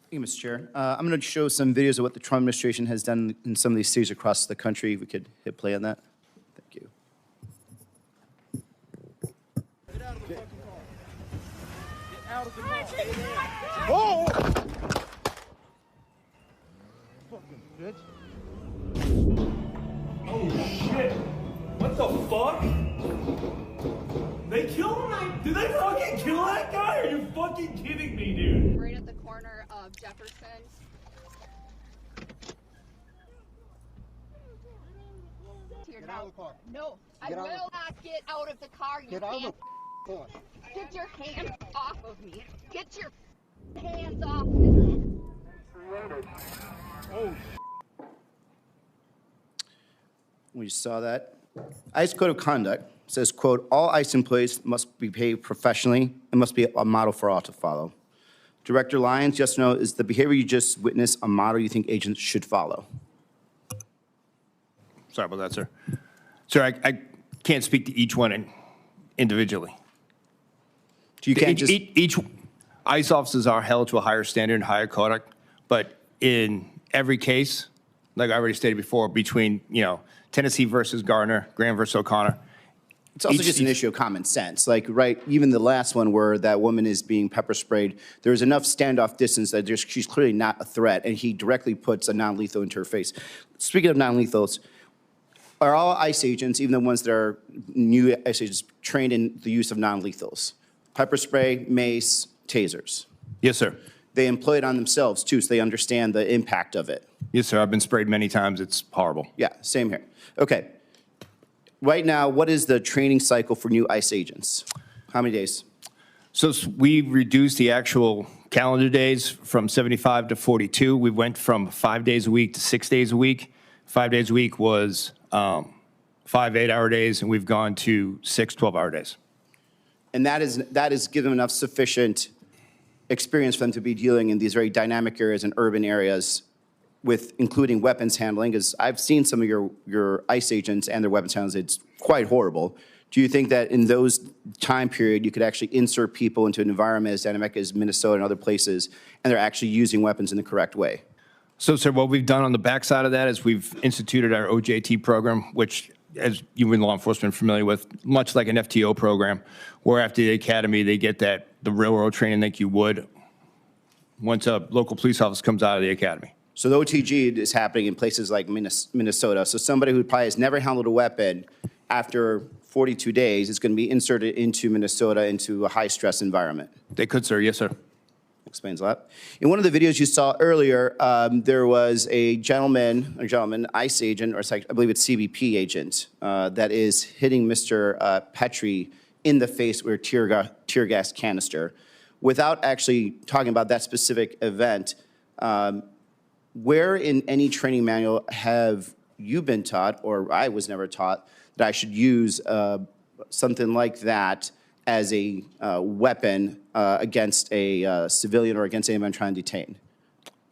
Thank you, Mr. Chair. I'm going to show some videos of what the Trump administration has done in some of these cities across the country. If we could hit play on that. Thank you. Get out of the fucking car. Get out of the car. Oh! Fucking bitch. Oh shit! What the fuck? They killed him? Did they fucking kill that guy? Are you fucking kidding me, dude? Right at the corner of Jefferson. Get out of the car. No, I will not get out of the car. You Get out of can't. the car. Get your hands off of me. Get your hands off me. Oh, We saw that. ICE Code of Conduct says, quote, all ICE employees must be paid professionally and must be a model for all to follow. Director Lyons, yes or no, is the behavior you just witnessed a model you think agents should follow? Sorry about that, sir. Sir, I can't speak to each one individually. So you can't just... Each ICE officers are held to a higher standard and higher conduct, but in every case, like I already stated before, between, Tennessee versus Gardner, Graham versus O'Connor. It's also just an issue of common sense. Like, right, even the last one where that woman is being pepper sprayed, there's enough standoff distance that she's clearly not a threat, and he directly puts a non-lethal into her face. Speaking of non-lethals, are all ICE agents, even the ones that are new ICE agents, trained in the use of non-lethals? Pepper spray, mace, tasers. Yes, sir. They employ it on themselves, too, so they understand the impact of it. Yes, sir. I've been sprayed many times. It's horrible. Yeah, same here. Okay. Right now, what is the training cycle for new ICE agents? How many days? So we reduced the actual calendar days from 75 to 42. We went from 5 days a week to 6 days a week. 5 days a week was 5 8-hour days, and we've gone to 6 12-hour days. And that is given enough sufficient experience for them to be dealing in these very dynamic areas and urban areas with including weapons handling, because I've seen some of your ICE agents and their weapons handling. It's quite horrible. Do you think that in those time period you could actually insert people into an environment as dynamic as Minnesota and other places, and they're actually using weapons in the correct way? So, sir, what we've done on the backside of that is we've instituted our OJT program, which, as you in law enforcement are familiar with, much like an FTO program, where after the academy they get the real-world training like you would once a local police officer comes out of the academy. So the OTG is happening in places like Minnesota. So somebody who probably has never handled a weapon, after 42 days, is going to be inserted into Minnesota into a high-stress environment. They could, sir. Yes, sir. Explains a lot. In one of the videos you saw earlier, there was a gentleman, ICE agent, or I believe it's CBP agent, that is hitting Mr. Petrie in the face with a tear gas canister. Without actually talking about that specific event, where in any training manual have you been taught, or I was never taught, that I should use something like that as a weapon against a civilian or against anyone trying to detain?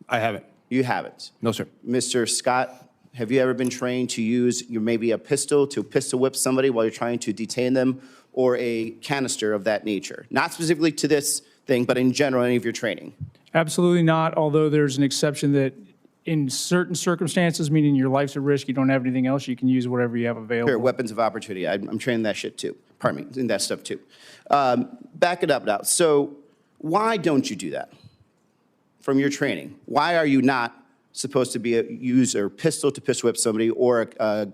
I haven't. You haven't? No, sir. Mr. Scott, have you ever been trained to use maybe a pistol to pistol whip somebody while you're trying to detain them, or a canister of that nature? Not specifically to this thing, but in general, any of your training? Absolutely not, although there's an exception that in certain circumstances, meaning your life's at risk, you don't have anything else, you can use whatever you have available. Sure, weapons of opportunity. I'm training that shit too. Pardon me, in that stuff too. Back it up now. So why don't you do that from your training? Why are you not supposed to use a pistol to pistol whip somebody, or a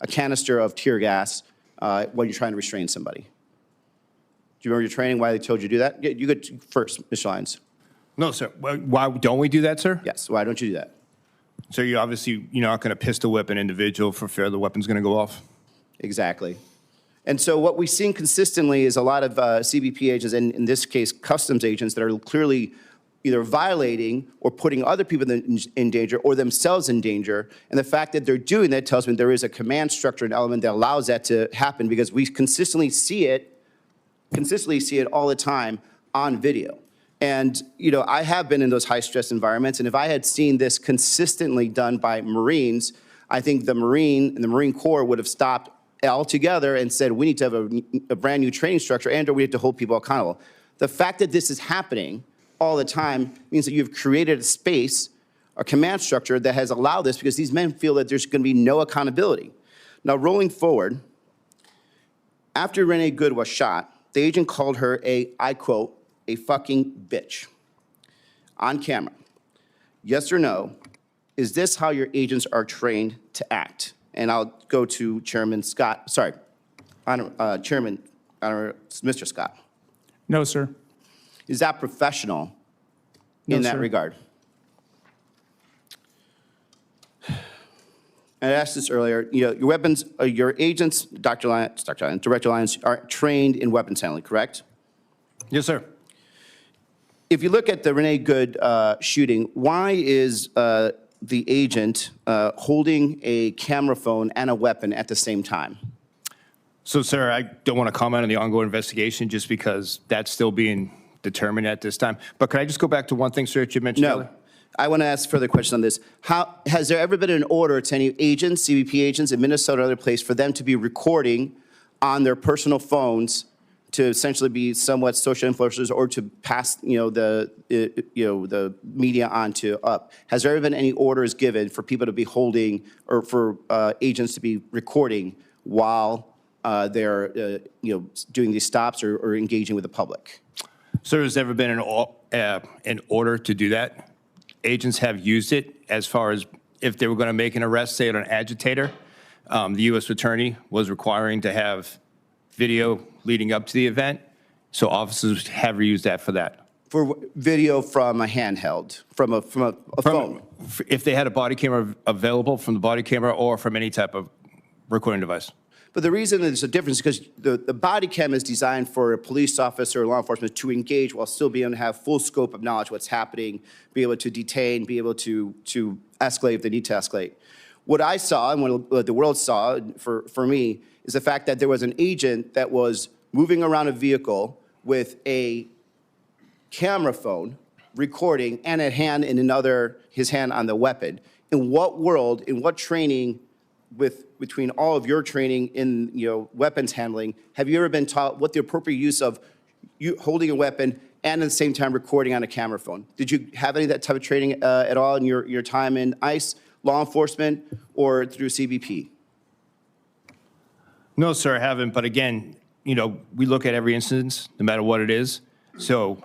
canister of tear gas when you're trying to restrain somebody? Do you remember your training, why they told you to do that? You go first, Mr. Lyons. No, sir. Why don't we do that, sir? Yes, why don't you do that? So you're not going to pistol whip an individual for fear the weapon's going to go off? Exactly. And so what we've seen consistently is a lot of CBP agents, and in this case, customs agents, that are clearly either violating or putting other people in danger or themselves in danger. And the fact that they're doing that tells me there is a command structure and element that allows that to happen, because we consistently see it all the time on video. And, I have been in those high-stress environments, and if I had seen this consistently done by Marines, I think the Marine Corps would have stopped altogether and said, we need to have a brand new training structure, and or we have to hold people accountable. The fact that this is happening all the time means that you've created a space, a command structure that has allowed this because these men feel that there's going to be no accountability. Now, rolling forward, after Renee Good was shot, the agent called her I quote, a fucking bitch on camera. Yes or no? Is this how your agents are trained to act? And I'll go to Chairman Scott, sorry, Chairman, Mr. Scott. No, sir. Is that professional in that sir. regard? I asked this earlier. You know, your weapons, your agents, Director Lyons, are trained in weapons handling, correct? Yes, sir. If you look at the Renee Good shooting, why is the agent holding a camera phone and a weapon at the same time? So, sir, I don't want to comment on the ongoing investigation just because that's still being determined at this time. But could I just go back to one thing, sir, that you mentioned earlier? No. I want to ask further questions on this. Has there ever been an order to any agents, CBP agents in Minnesota or other place, for them to be recording on their personal phones to essentially be somewhat social influencers or to pass, the media on to up? Has there ever been any orders given for people to be holding or for agents to be recording while they're, doing these stops or engaging with the public? Sir, has ever been an order to do that? Agents have used it as far as if they were going to make an arrest, say, on an agitator. The U.S. Attorney was requiring to have video leading up to the event, so officers have used that for that. For video from a handheld, from a phone? If they had a body camera available, from the body camera or from any type of recording device. But the reason there's a difference is because the body cam is designed for a police officer or law enforcement to engage while still being able to have full scope of knowledge what's happening, be able to detain, be able to escalate if they need to escalate. What I saw and what the world saw for me is the fact that there was an agent that was moving around a vehicle with a camera phone recording and his hand on the weapon. In what world, in what training between all of your training in weapons handling, have you ever been taught what the appropriate use of you holding a weapon and at the same time recording on a camera phone? Did you have any of that type of training at all in your time in ICE, law enforcement, or through CBP? No, sir, I haven't. But again, we look at every instance, no matter what it is. So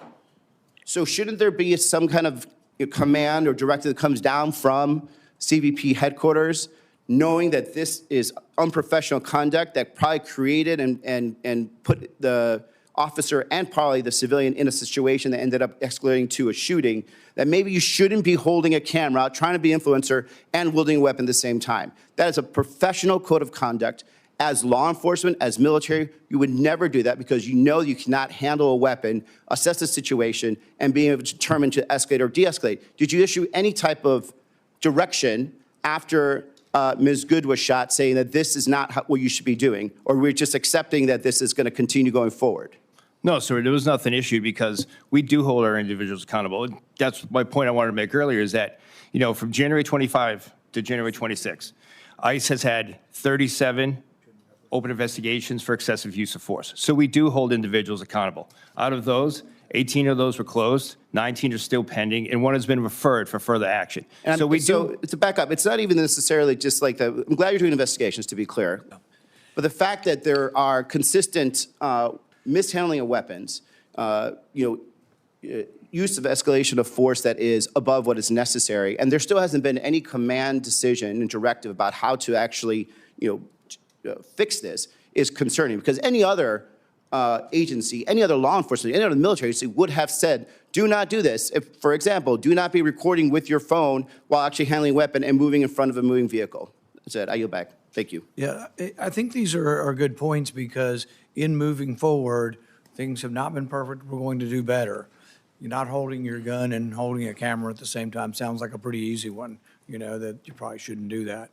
shouldn't there be some kind of command or directive that comes down from CBP headquarters, knowing that this is unprofessional conduct that probably created and put the officer and probably the civilian in a situation that ended up escalating to a shooting, that maybe you shouldn't be holding a camera, trying to be influencer, and wielding a weapon at the same time? That is a professional code of conduct. As law enforcement, as military, you would never do that because you cannot handle a weapon, assess the situation, and be able to determine to escalate or de-escalate. Did you issue any type of direction after Ms. Good was shot saying that this is not what you should be doing, or we're just accepting that this is going to continue going forward? no, sir, there was nothing issued because we do hold our individuals accountable. That's my point I wanted to make earlier is that, from January 25 to January 26, ICE has had 37 open investigations for excessive use of force. So we do hold individuals accountable. Out of those, 18 of those were closed, 19 are still pending, and one has been referred for further action. And so to back up, it's not even necessarily just like I'm glad you're doing investigations, to be clear. But the fact that there are consistent mishandling of weapons, use of escalation of force that is above what is necessary, and there still hasn't been any command decision and directive about how to actually, fix this is concerning, because any other agency, any other law enforcement, any other military agency would have said, do not do this. If, for example, do not be recording with your phone while actually handling a weapon and moving in front of a moving vehicle. That's it. I yield back. Thank you. Yeah, I think these are good points because in moving forward, things have not been perfect. We're going to do better. You're not holding your gun and holding a camera at the same time sounds like a pretty easy one, that you probably shouldn't do that.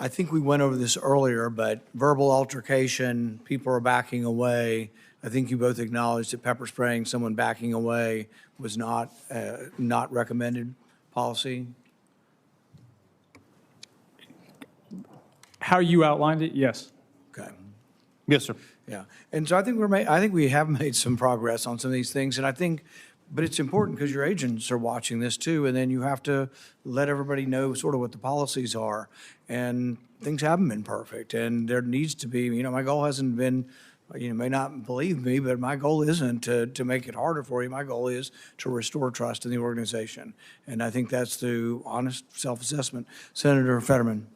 I think we went over this earlier, but verbal altercation, people are backing away. I think you both acknowledged that pepper spraying someone backing away was not recommended policy. How you outlined it, yes. Okay. Yes, sir. Yeah, and so I think we have made some progress on some of these things, and I think But it's important because your agents are watching this too, and then you have to let everybody know sort of what the policies are. And things haven't been perfect, and there needs to be, my goal hasn't been, you may not believe me, but my goal isn't to make it harder for you. My goal is to restore trust in the organization. And I think that's through honest self-assessment. Senator Fetterman.